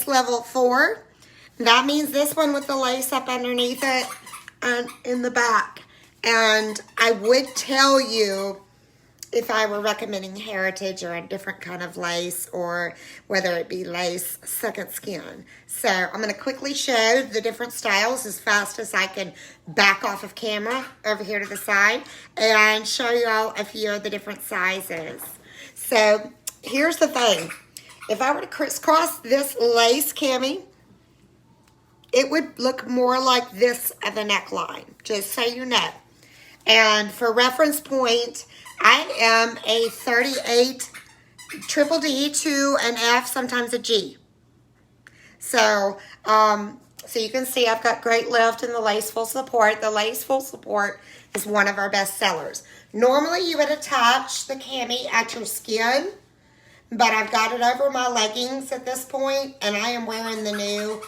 lace level 4. That means this one with the lace up underneath it and in the back. And I would tell you if I were recommending Heritage or a different kind of lace, or whether it be lace second skin. So I'm going to quickly show the different styles as fast as I can back off of camera over here to the side and show you all a few of the different sizes. So here's the thing. If I were to crisscross this lace cami, it would look more like this of a neckline, just so you know. And for reference point, I am a 38 triple D to an F, sometimes a G. So, so you can see I've got great lift in the lace full support. The lace full support is one of our best sellers. Normally you would attach the cami at your skin, but I've got it over my leggings at this point, and I am wearing the new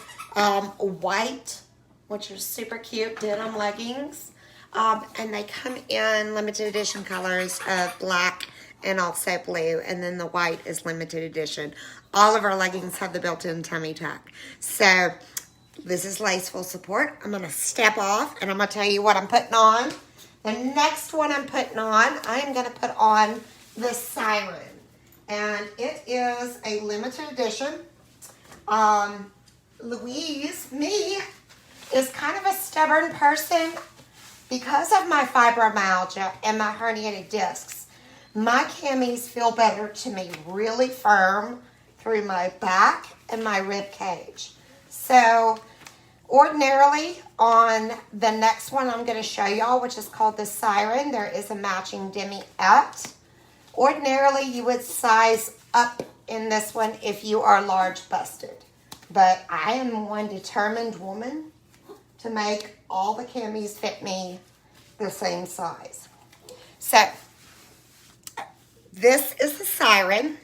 white, which are super cute denim leggings. And they come in limited edition colors of black and also blue, and then the white is limited edition. All of our leggings have the built-in tummy tuck. So this is lace full support. I'm going to step off and I'm going to tell you what I'm putting on. The next one I'm putting on, I am going to put on the Siren, and it is a limited edition. Louise, me, is kind of a stubborn person. Because of my fibromyalgia and my herniated discs, my camis feel better to me really firm through my back and my rib cage. So ordinarily on the next one I'm going to show y'all, which is called the Siren, there is a matching Demiat. Ordinarily you would size up in this one if you are large busted. But I am one determined woman to make all the camis fit me the same size. So this is the Siren,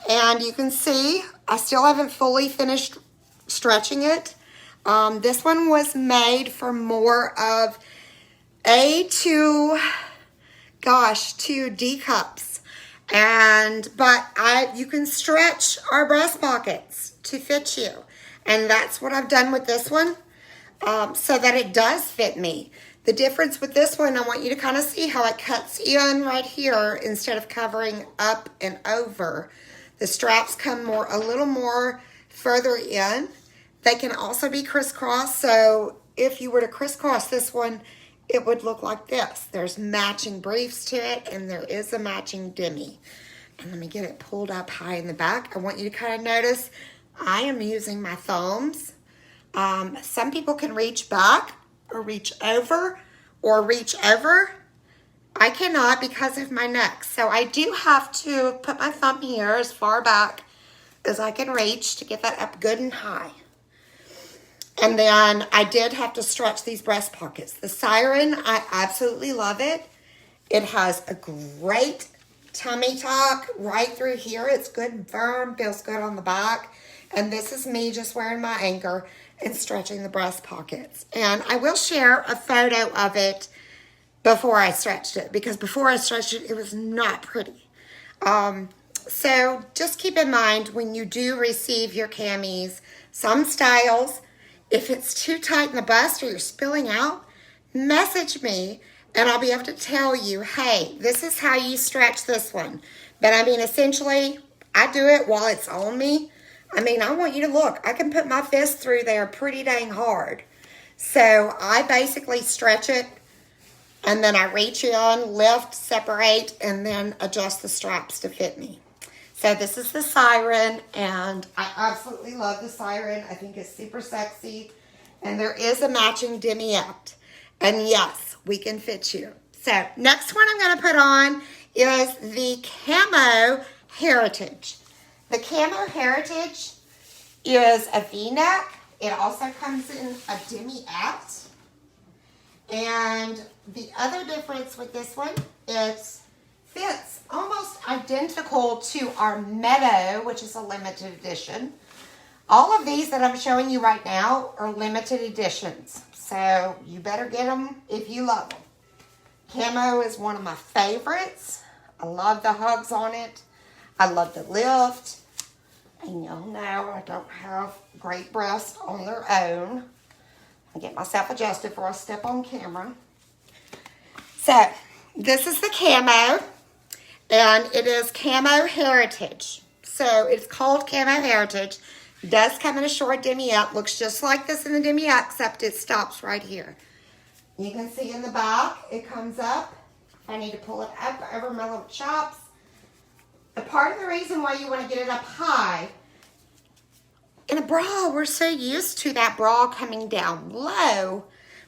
and you can see I still haven't fully finished stretching it. This one was made for more of A to D cups, but you can stretch our breast pockets to fit you, and that's what I've done with this one. So that it does fit me. The difference with this one, I want you to kind of see how it cuts in right here instead of covering up and over. The straps come a little more further in. They can also be crisscrossed, so if you were to crisscross this one, it would look like this. There's matching briefs to it, and there is a matching demi. And let me get it pulled up high in the back. I want you to kind of notice I am using my thumbs. Some people can reach back or reach over or reach over. I cannot because of my neck. So I do have to put my thumb here as far back as I can reach to get that up good and high. And then I did have to stretch these breast pockets. The Siren, I absolutely love it. It has a great tummy tuck right through here. It's good and firm, feels good on the back. And this is me just wearing my anchor and stretching the breast pockets. And I will share a photo of it before I stretched it, because before I stretched it, it was not pretty. So just keep in mind when you do receive your camis, some styles, if it's too tight in the bust or you're spilling out, message me and I'll be able to tell you, hey, this is how you stretch this one. But I mean, essentially, I do it while it's on me. I mean, I want you to look. I can put my fist through there pretty dang hard. So I basically stretch it, and then I reach in, lift, separate, and then adjust the straps to fit me. So this is the Siren, and I absolutely love the Siren. I think it's super sexy. And there is a matching Demiat. And yes, we can fit you. So next one I'm going to put on is the Camo Heritage. The Camo Heritage is a V-neck. It also comes in a Demiat. And the other difference with this one, it fits almost identical to our Meadow, which is a limited edition. All of these that I'm showing you right now are limited editions. So you better get them if you love them. Camo is one of my favorites. I love the hugs on it. I love the lift. And y'all know I don't have great breasts on their own. I'll get myself adjusted before I step on camera. So, this is the camo, and it is Camo Heritage. So, it's called Camo Heritage. It does come in a short Demiat. Looks just like this in the Demiat, except it stops right here. You can see in the back, it comes up. I need to pull it up over my little chops. The part of the reason why you want to get it up high, in a bra, we're so used to that bra coming down low,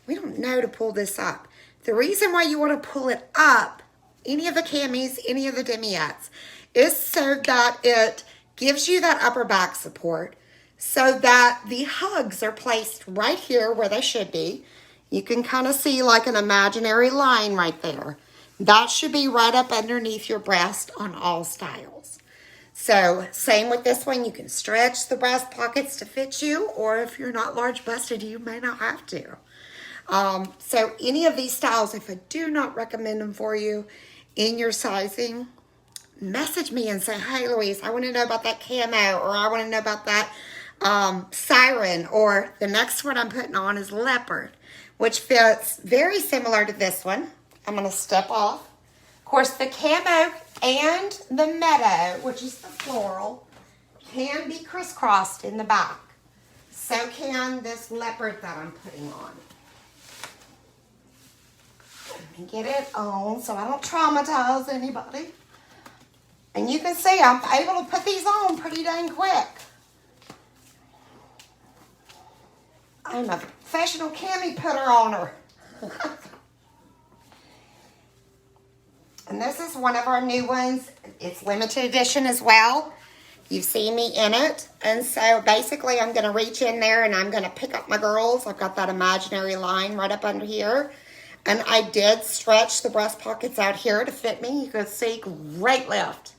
we don't know to pull this up. The reason why you want to pull it up, any of the camis, any of the Demiats, is so that it gives you that upper back support, so that the hugs are placed right here where they should be. You can kind of see like an imaginary line right there. That should be right up underneath your breast on all styles. So, same with this one. You can stretch the breast pockets to fit you, or if you're not large busted, you may not have to. So, any of these styles, if I do not recommend them for you in your sizing, message me and say, hey, Louise, I want to know about that camo, or I want to know about that Siren, or the next one I'm putting on is Leopard, which fits very similar to this one. I'm going to step off. Of course, the camo and the meadow, which is the floral, can be crisscrossed in the back. So can this leopard that I'm putting on. Let me get it on so I don't traumatize anybody. And you can see I'm able to put these on pretty dang quick. I'm a professional cami putter on her. And this is one of our new ones. It's limited edition as well. You've seen me in it. And so basically I'm going to reach in there and I'm going to pick up my girls. I've got that imaginary line right up under here. And I did stretch the breast pockets out here to fit me. You can see great lift.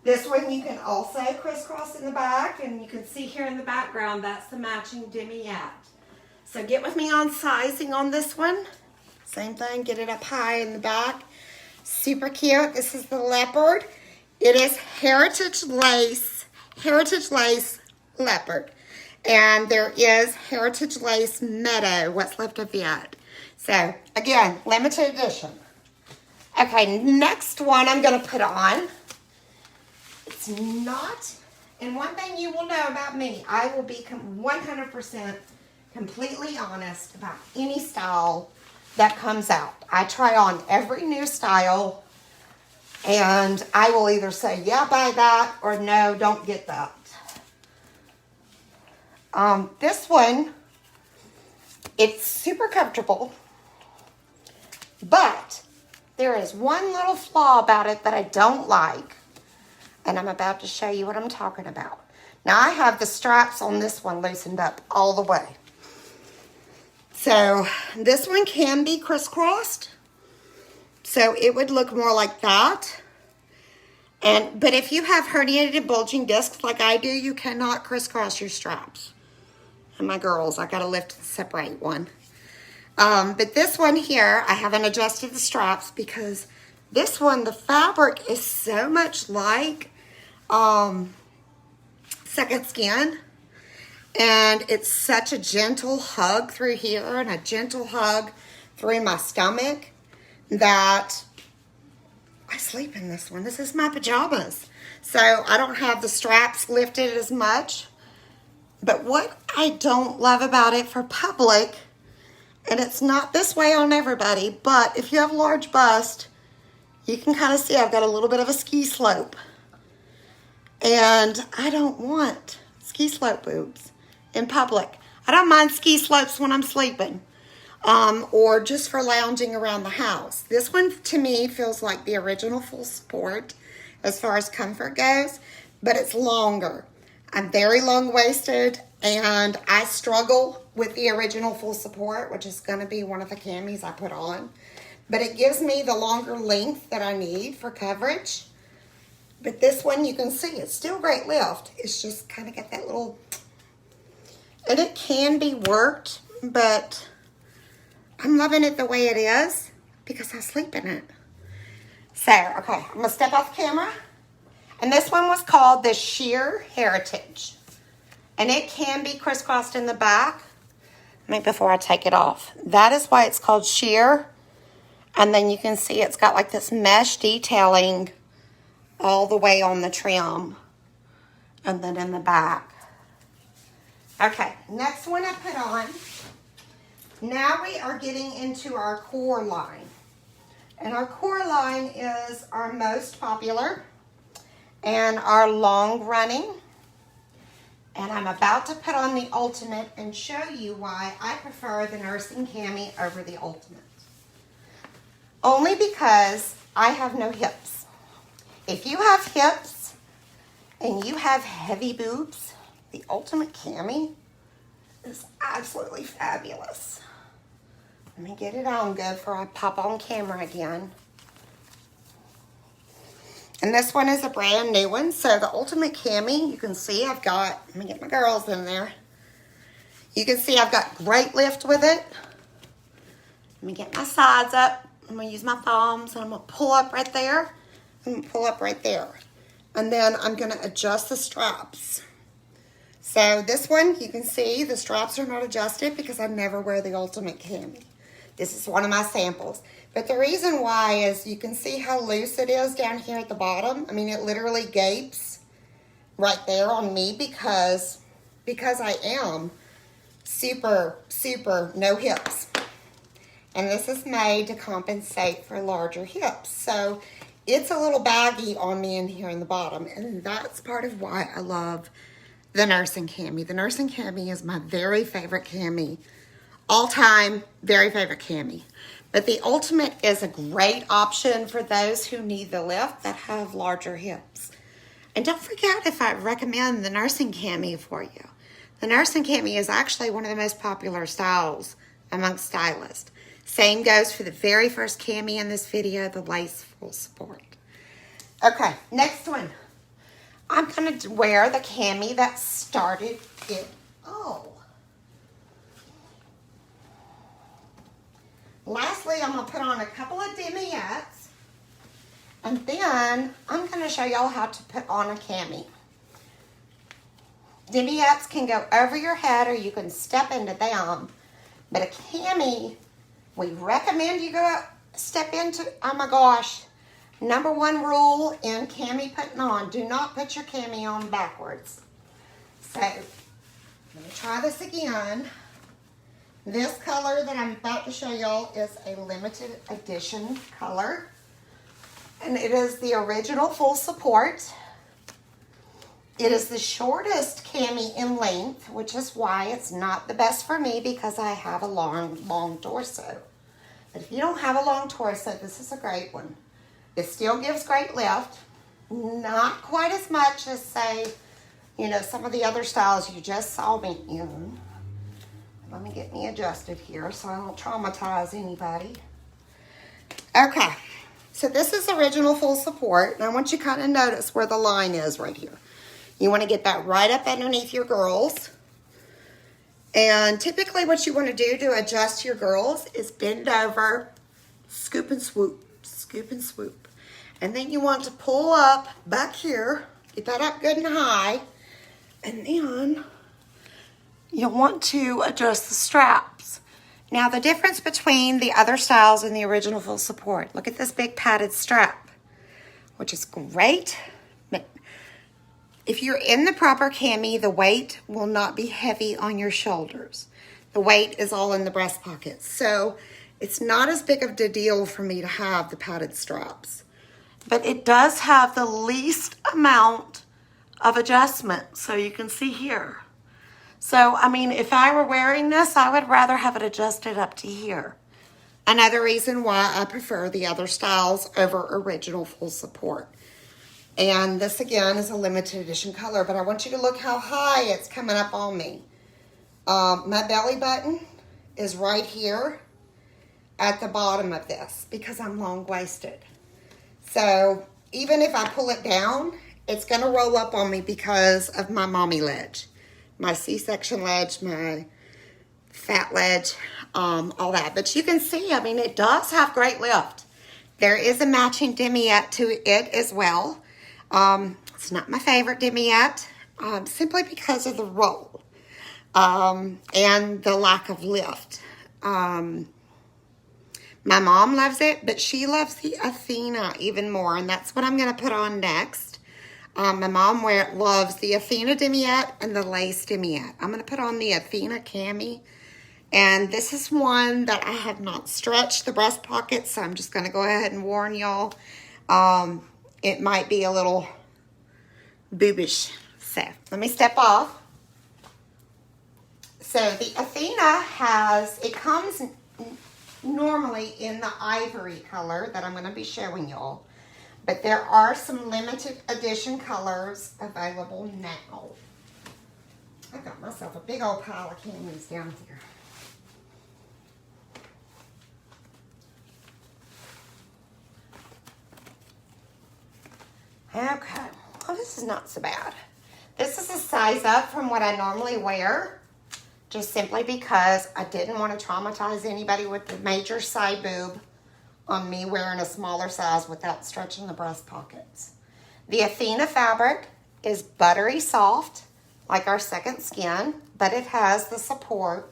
This one you can also crisscross in the back, and you can see here in the background, that's the matching Demiat. So get with me on sizing on this one. Same thing, get it up high in the back. Super cute. This is the Leopard. It is Heritage Lace Leopard. And there is Heritage Lace Meadow, what's left of it. So, again, limited edition. Okay, next one I'm going to put on. It's not, and one thing you will know about me, I will be 100% completely honest about any style that comes out. I try on every new style, and I will either say, yeah, buy that, or no, don't get that. This one, it's super comfortable, but there is one little flaw about it that I don't like. And I'm about to show you what I'm talking about. Now, I have the straps on this one loosened up all the way. So, this one can be crisscrossed. So, it would look more like that. But if you have herniated bulging discs like I do, you cannot crisscross your straps. And my girls, I got to lift and separate one. But this one here, I haven't adjusted the straps because this one, the fabric is so much like Second Skin, and it's such a gentle hug through here and a gentle hug through my stomach that I sleep in this one. This is my pajamas, so I don't have the straps lifted as much. But what I don't love about it for public, and it's not this way on everybody, but if you have a large bust, you can kind of see I've got a little bit of a ski slope. And I don't want ski slope boobs in public. I don't mind ski slopes when I'm sleeping. Or just for lounging around the house. This one, to me, feels like the original full sport as far as comfort goes. But it's longer. I'm very long-waisted. And I struggle with the original full support, which is going to be one of the camis I put on. But it gives me the longer length that I need for coverage. But this one, you can see, it's still great lift. It's just kind of got that little... And it can be worked, but I'm loving it the way it is because I sleep in it. So, okay, I'm going to step off the camera. And this one was called the Sheer Heritage. And it can be crisscrossed in the back. Maybe before I take it off. That is why it's called sheer. And then you can see it's got like this mesh detailing all the way on the trim. And then in the back. Okay, next one I put on. Now we are getting into our core line. And our core line is our most popular and our long running. And I'm about to put on the Ultimate and show you why I prefer the Nursing Cami over the Ultimate. Only because I have no hips. If you have hips and you have heavy boobs, the Ultimate Cami is absolutely fabulous. Let me get it on good before I pop on camera again. And this one is a brand new one. So the Ultimate Cami, you can see I've got, let me get my girls in there. You can see I've got great lift with it. Let me get my sides up. I'm going to use my thumbs and I'm going to pull up right there. And pull up right there. And then I'm going to adjust the straps. So this one, you can see the straps are not adjusted because I never wear the Ultimate Cami. This is one of my samples. But the reason why is you can see how loose it is down here at the bottom. I mean, it literally gapes right there on me because I am super no hips. And this is made to compensate for larger hips. So it's a little baggy on me in here in the bottom. And that's part of why I love the Nursing Cami. The Nursing Cami is my very favorite cami. All-time, very favorite cami. But the Ultimate is a great option for those who need the lift that have larger hips. And don't forget if I recommend the Nursing Cami for you. The Nursing Cami is actually one of the most popular styles amongst stylists. Same goes for the very first cami in this video, the lace full support. Okay, next one. I'm going to wear the cami that started it all. Lastly, I'm going to put on a couple of Demiats. And then I'm going to show y'all how to put on a cami. Demiats can go over your head or you can step into them. But a cami, we recommend you go step into, oh my gosh, number one rule in cami putting on, do not put your cami on backwards. So, let me try this again. This color that I'm about to show y'all is a limited edition color. And it is the original full support. It is the shortest cami in length, which is why it's not the best for me because I have a long torso. But if you don't have a long torso, this is a great one. It still gives great lift. Not quite as much as, say, you know, some of the other styles you just saw me in. Let me get me adjusted here so I don't traumatize anybody. Okay, so this is original full support, and I want you to kind of notice where the line is right here. You want to get that right up underneath your girls. And typically what you want to do to adjust your girls is bend over, scoop and swoop, scoop and swoop. And then you want to pull up back here, get that up good and high, and then you'll want to adjust the straps. Now the difference between the other styles and the original full support, look at this big padded strap, which is great. But if you're in the proper cami, the weight will not be heavy on your shoulders. The weight is all in the breast pockets. So it's not as big of a deal for me to have the padded straps. But it does have the least amount of adjustment. So you can see here. So, I mean, if I were wearing this, I would rather have it adjusted up to here. Another reason why I prefer the other styles over original full support. And this, again, is a limited edition color, but I want you to look how high it's coming up on me. My belly button is right here at the bottom of this because I'm long-waisted. So, even if I pull it down, it's going to roll up on me because of my mommy ledge. My C-section ledge, my fat ledge, all that. But you can see, I mean, it does have great lift. There is a matching Demiat to it as well. It's not my favorite Demiat, simply because of the roll and the lack of lift. My mom loves it, but she loves the Athena even more, and that's what I'm going to put on next. My mom loves the Athena Demiat and the lace Demiat. I'm going to put on the Athena Cami, and this is one that I have not stretched the breast pockets, so I'm just going to go ahead and warn y'all. It might be a little boobish. So let me step off. So the Athena it comes normally in the ivory color that I'm going to be showing y'all. But there are some limited edition colors available now. I got myself a big old pile of Camis down here. Okay, well, this is not so bad. This is a size up from what I normally wear, just simply because I didn't want to traumatize anybody with the major side boob on me wearing a smaller size without stretching the breast pockets. The Athena fabric is buttery soft, like our second skin, but it has the support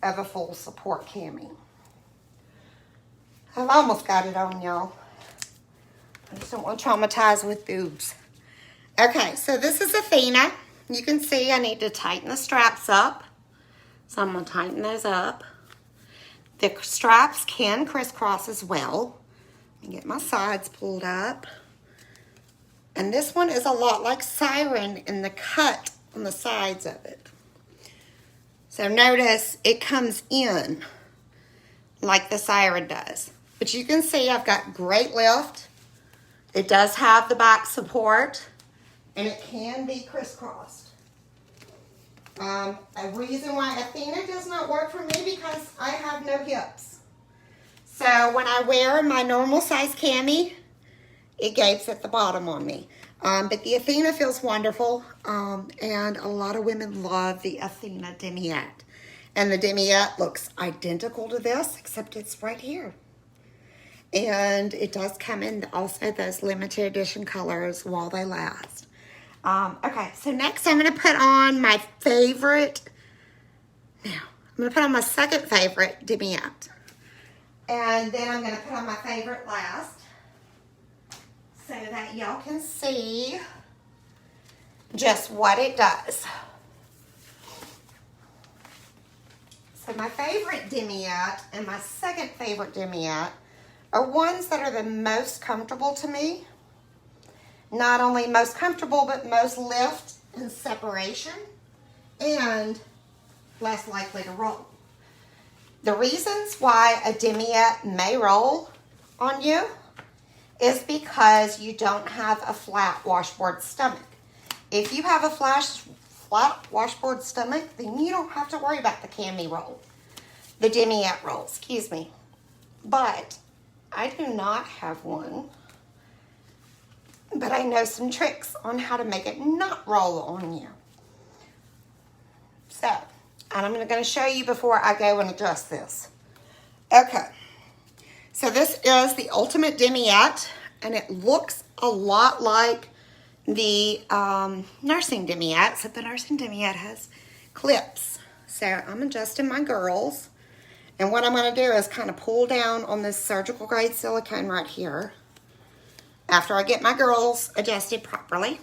of a full support cami. I've almost got it on, y'all. I just don't want to traumatize with boobs. Okay, so this is Athena. You can see I need to tighten the straps up. So I'm going to tighten those up. The straps can crisscross as well. Let me get my sides pulled up. And this one is a lot like Siren in the cut on the sides of it. So notice it comes in like the Siren does. But you can see I've got great lift. It does have the back support, and it can be crisscrossed. A reason why Athena does not work for me because I have no hips. So when I wear my normal size cami, it gapes at the bottom on me. But the Athena feels wonderful, and a lot of women love the Athena Demiat. And the Demiat looks identical to this, except it's right here. And it does come in also those limited edition colors while they last. Okay, so next I'm going to put on my favorite. Now, I'm going to put on my second favorite Demiat. And then I'm going to put on my favorite last, so that y'all can see just what it does. So my favorite Demiat and my second favorite Demiat are ones that are the most comfortable to me. Not only most comfortable, but most lift and separation, and less likely to roll. The reasons why a Demiat may roll on you is because you don't have a flat washboard stomach. If you have a flat washboard stomach, then you don't have to worry about the cami roll, the Demiat roll, excuse me. But I do not have one, but I know some tricks on how to make it not roll on you. So, and I'm going to show you before I go and adjust this. Okay, so this is the Ultimate Demiat, and it looks a lot like the Nursing Demiat, except the Nursing Demiat has clips. So I'm adjusting my girls. And what I'm going to do is kind of pull down on this surgical grade silicone right here after I get my girls adjusted properly.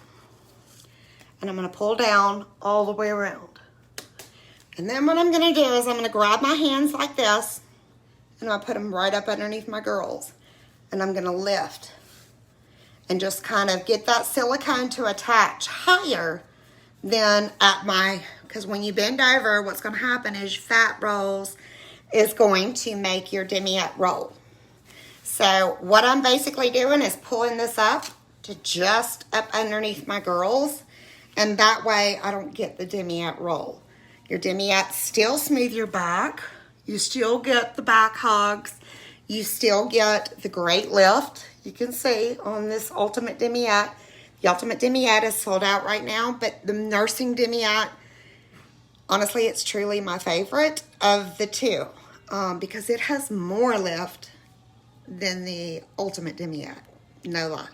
And I'm going to pull down all the way around. And then what I'm going to do is I'm going to grab my hands like this, and I'll put them right up underneath my girls. And I'm going to lift and just kind of get that silicone to attach higher than at my, because when you bend over, what's going to happen is fat rolls is going to make your Demiat roll. So what I'm basically doing is pulling this up to just up underneath my girls, and that way I don't get the Demiat roll. Your Demiat still smooth your back. You still get the back hugs. You still get the great lift. You can see on this Ultimate Demiat. The Ultimate Demiat is sold out right now, but the Nursing Demiat, honestly, it's truly my favorite of the two because it has more lift than the Ultimate Demiat, no lie.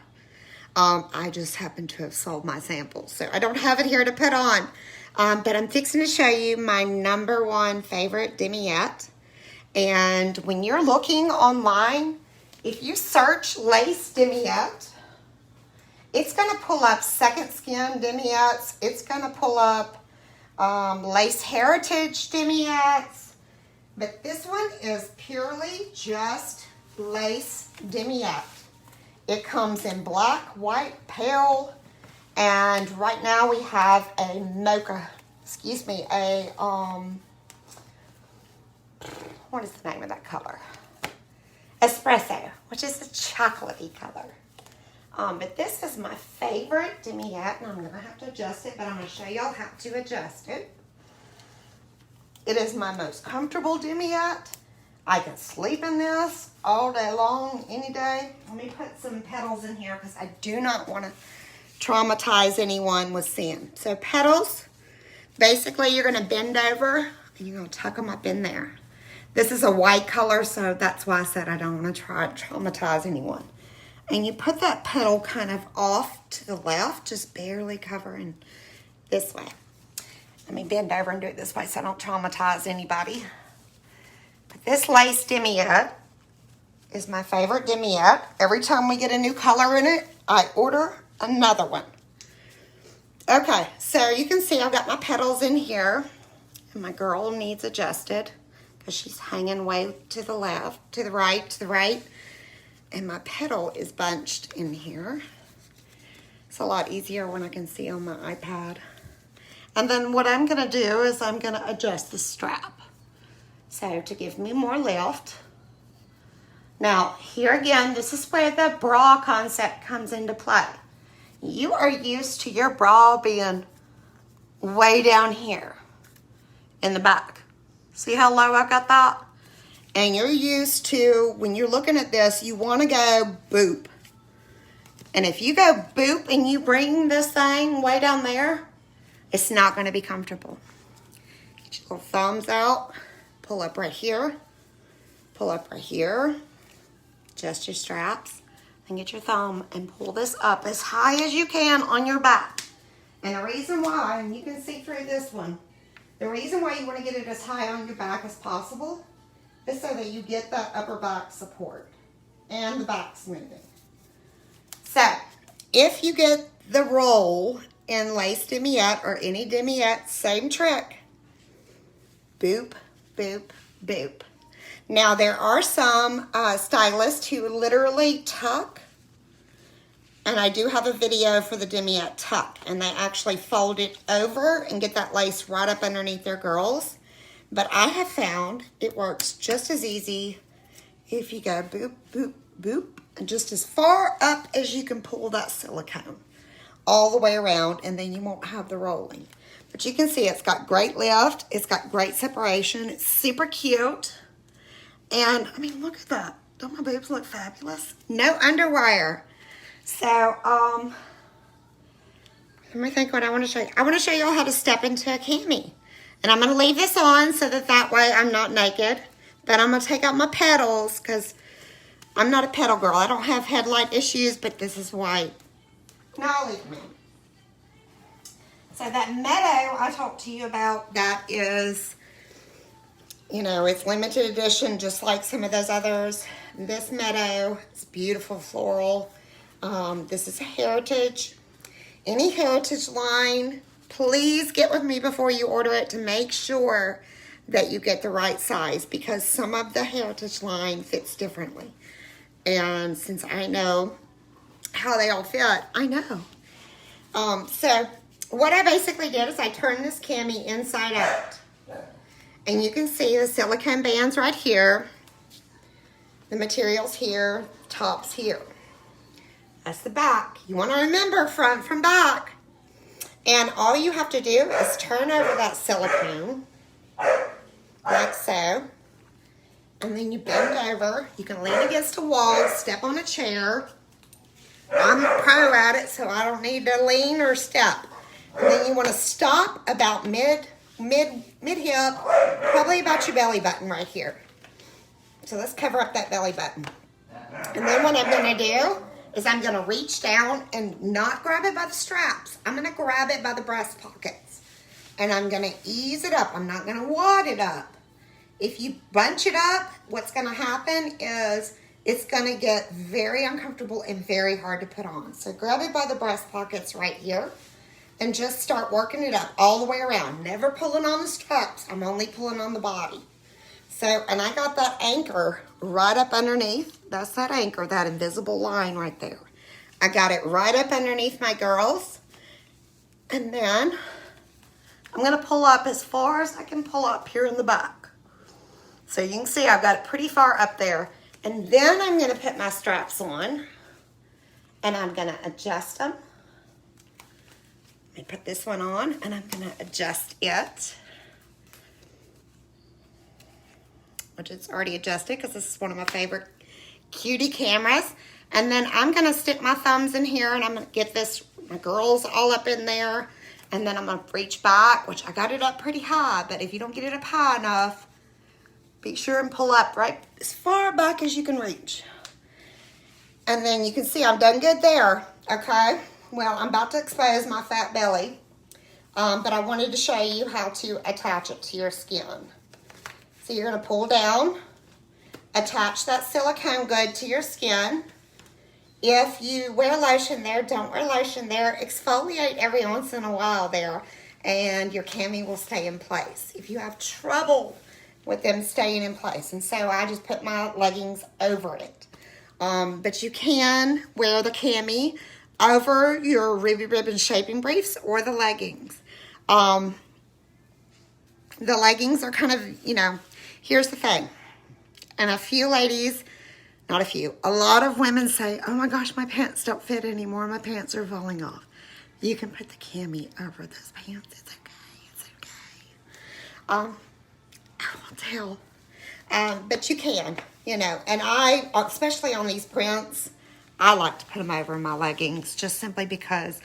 I just happen to have sold my samples, so I don't have it here to put on. But I'm fixing to show you my #1 favorite Demiat. And when you're looking online, if you search lace Demiat, it's going to pull up second skin Demiats. It's going to pull up lace heritage Demiats. But this one is purely just lace Demiat. It comes in black, white, pale, and right now we have a mocha, what is the name of that color? Espresso, which is a chocolatey color. But this is my favorite Demiat, and I'm going to have to adjust it, but I'm going to show y'all how to adjust it. It is my most comfortable Demiat. I can sleep in this all day long, any day. Let me put some petals in here because I do not want to traumatize anyone with seeing. So petals, basically you're going to bend over and you're going to tuck them up in there. This is a white color, so that's why I said I don't want to traumatize anyone. And you put that petal kind of off to the left, just barely covering this way. Let me bend over and do it this way so I don't traumatize anybody. But this lace Demiat is my favorite Demiat. Every time we get a new color in it, I order another one. Okay, so you can see I've got my petals in here. And my girl needs adjusted because she's hanging way to the left, to the right. And my petal is bunched in here. It's a lot easier when I can see on my iPad. And then what I'm going to do is I'm going to adjust the strap. So to give me more lift. Now, here again, this is where the bra concept comes into play. You are used to your bra being way down here in the back. See how low I got that? And you're used to, when you're looking at this, you want to go boop. And if you go boop and you bring this thing way down there, it's not going to be comfortable. Get your little thumbs out. Pull up right here. Pull up right here. Adjust your straps. And get your thumb and pull this up as high as you can on your back. And the reason why, and you can see through this one, the reason why you want to get it as high on your back as possible is so that you get that upper back support and the back smoothing. So, if you get the roll in lace Demiat or any Demiat, same trick. Boop, boop, boop. Now, there are some stylists who literally tuck, and I do have a video for the Demiat tuck, and they actually fold it over and get that lace right up underneath their girls. But I have found it works just as easy if you go boop, boop, boop, and just as far up as you can pull that silicone all the way around, and then you won't have the rolling. But you can see it's got great lift. It's got great separation. It's super cute. And, I mean, look at that. Don't my boobs look fabulous? No underwire. So, let me think what I want to show you. I want to show you all how to step into a cami. And I'm going to leave this on so that way I'm not naked. But I'm going to take out my petals because I'm not a petal girl. I don't have headlight issues, but this is white. Now I'll leave me. So that meadow I talked to you about, that is, you know, it's limited edition just like some of those others. This meadow is beautiful floral. This is a heritage. Any heritage line, please get with me before you order it to make sure that you get the right size, because some of the heritage line fits differently. And since I know how they all fit, I know. So what I basically did is I turned this cami inside out. And you can see the silicone bands right here. The material's here, top's here. That's the back. You want to remember front from back. And all you have to do is turn over that silicone, like so. And then you bend over. You can lean against a wall, step on a chair. I'm a pro at it, so I don't need to lean or step. And then you want to stop about mid hip, probably about your belly button right here. So let's cover up that belly button. And then what I'm going to do is I'm gonna reach down and not grab it by the straps. I'm gonna grab it by the breast pockets. And I'm gonna ease it up. I'm not gonna wad it up. If you bunch it up, what's gonna happen is it's gonna get very uncomfortable and very hard to put on. So grab it by the breast pockets right here and just start working it up all the way around. Never pulling on the straps. I'm only pulling on the body. So, and I got that anchor right up underneath. That's that anchor, that invisible line right there. I got it right up underneath my girls. And then I'm gonna pull up as far as I can pull up here in the back. So you can see I've got it pretty far up there. And then I'm gonna put my straps on and I'm gonna adjust them. Let me put this one on and I'm gonna adjust it. Which it's already adjusted because this is one of my favorite cutie cameras. And then I'm gonna stick my thumbs in here and I'm gonna get my girls all up in there. And then I'm gonna reach back, which I got it up pretty high, but if you don't get it up high enough, be sure and pull up right as far back as you can reach. And then you can see I'm done good there, okay? Well, I'm about to expose my fat belly, but I wanted to show you how to attach it to your skin. So you're gonna pull down, attach that silicone good to your skin. If you wear lotion there, don't wear lotion there. Exfoliate every once in a while there, and your cami will stay in place. If you have trouble with them staying in place, and so I just put my leggings over it. But you can wear the cami over your Ruby Ribbon shaping briefs or the leggings. The leggings are kind of, you know, here's the thing. And a few ladies, not a few, a lot of women say, oh my gosh, my pants don't fit anymore. My pants are falling off. You can put the cami over those pants. It's okay. It's okay. I won't tell. But you can, you know. And I, especially on these prints, I like to put them over my leggings just simply because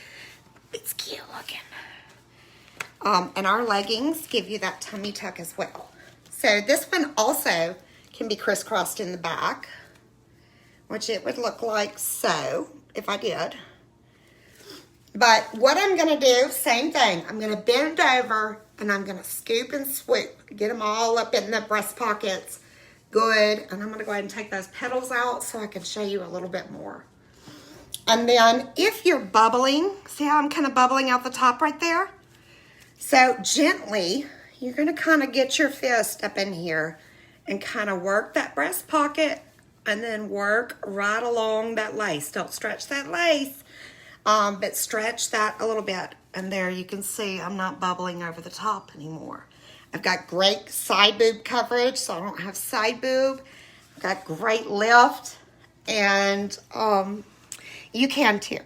it's cute looking. And our leggings give you that tummy tuck as well. So this one also can be crisscrossed in the back, which it would look like so if I did. But what I'm gonna do, same thing. I'm gonna bend over and I'm gonna scoop and swoop, get them all up in the breast pockets. Good, and I'm gonna go ahead and take those petals out so I can show you a little bit more. And then if you're bubbling, see how I'm kind of bubbling out the top right there? So gently, you're gonna kind of get your fist up in here and kind of work that breast pocket and then work right along that lace. Don't stretch that lace, but stretch that a little bit. And there you can see I'm not bubbling over the top anymore. I've got great side boob coverage, so I don't have side boob. I've got great lift, and you can too.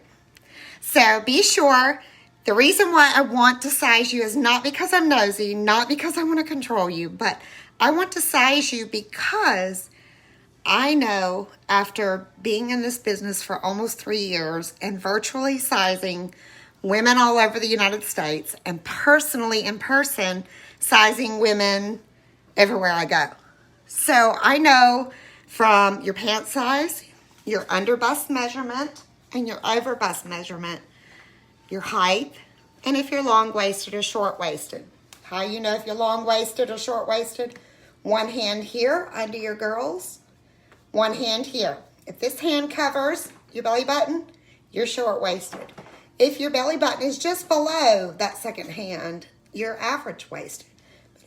So be sure, the reason why I want to size you is not because I'm nosy, not because I want to control you, but I want to size you because I know after being in this business for almost 3 years and virtually sizing women all over the United States and personally in person sizing women everywhere I go. So I know from your pant size, your under bust measurement, and your over bust measurement, your height, and if you're long-waisted or short-waisted. How you know if you're long-waisted or short-waisted? One hand here under your girls, one hand here. If this hand covers your belly button, you're short-waisted. If your belly button is just below that second hand, you're average-waisted.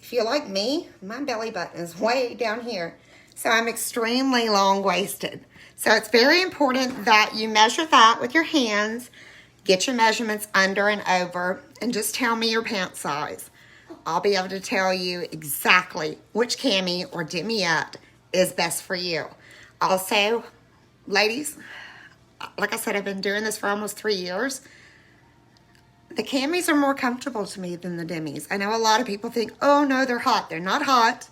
If you're like me, my belly button is way down here. So I'm extremely long-waisted. So it's very important that you measure that with your hands, get your measurements under and over, and just tell me your pant size. I'll be able to tell you exactly which cami or Demiat is best for you. Also, ladies, like I said, I've been doing this for almost 3 years. The camis are more comfortable to me than the demis. I know a lot of people think, oh no, they're hot. They're not hot.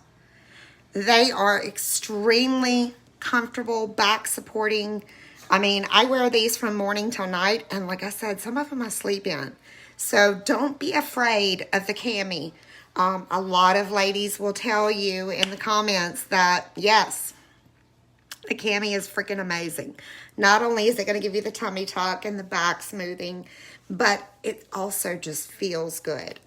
They are extremely comfortable, back supporting. I mean, I wear these from morning till night, and like I said, some of them I sleep in. So don't be afraid of the cami. A lot of ladies will tell you in the comments that, yes, The Cami is freaking amazing. Not only is it going to give you the tummy tuck and the back smoothing, but it also just feels good.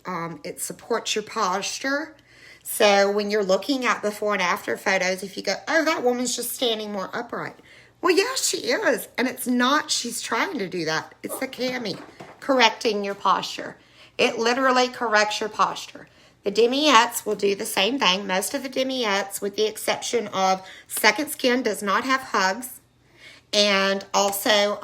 It supports your posture. So when you're looking at before and after photos, if you go, oh, that woman's just standing more upright. Well, yeah, she is. And it's not she's trying to do that. It's the Cami correcting your posture. It literally corrects your posture. The Demiats will do the same thing. Most of the Demiats, with the exception of Second Skin, does not have hugs. And also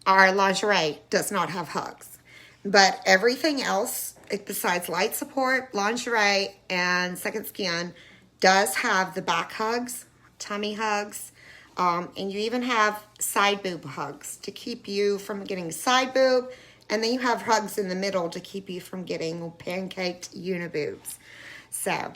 our lingerie does not have hugs. But everything else, besides light support, lingerie, and Second Skin, does have the back hugs, tummy hugs, and you even have side boob hugs to keep you from getting side boob. And then you have hugs in the middle to keep you from getting pancaked uniboobs. So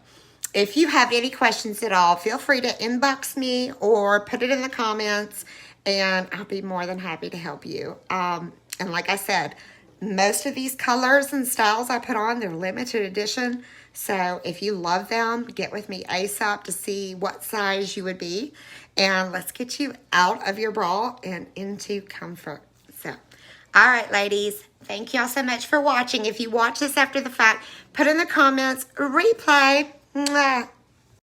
if you have any questions at all, feel free to inbox me or put it in the comments, and I'll be more than happy to help you. And like I said, most of these colors and styles I put on, they're limited edition. So if you love them, get with me ASAP to see what size you would be. And let's get you out of your bra and into comfort. So, all right, ladies, thank y'all so much for watching. If you watch this after the fact, put in the comments, replay. Mwah.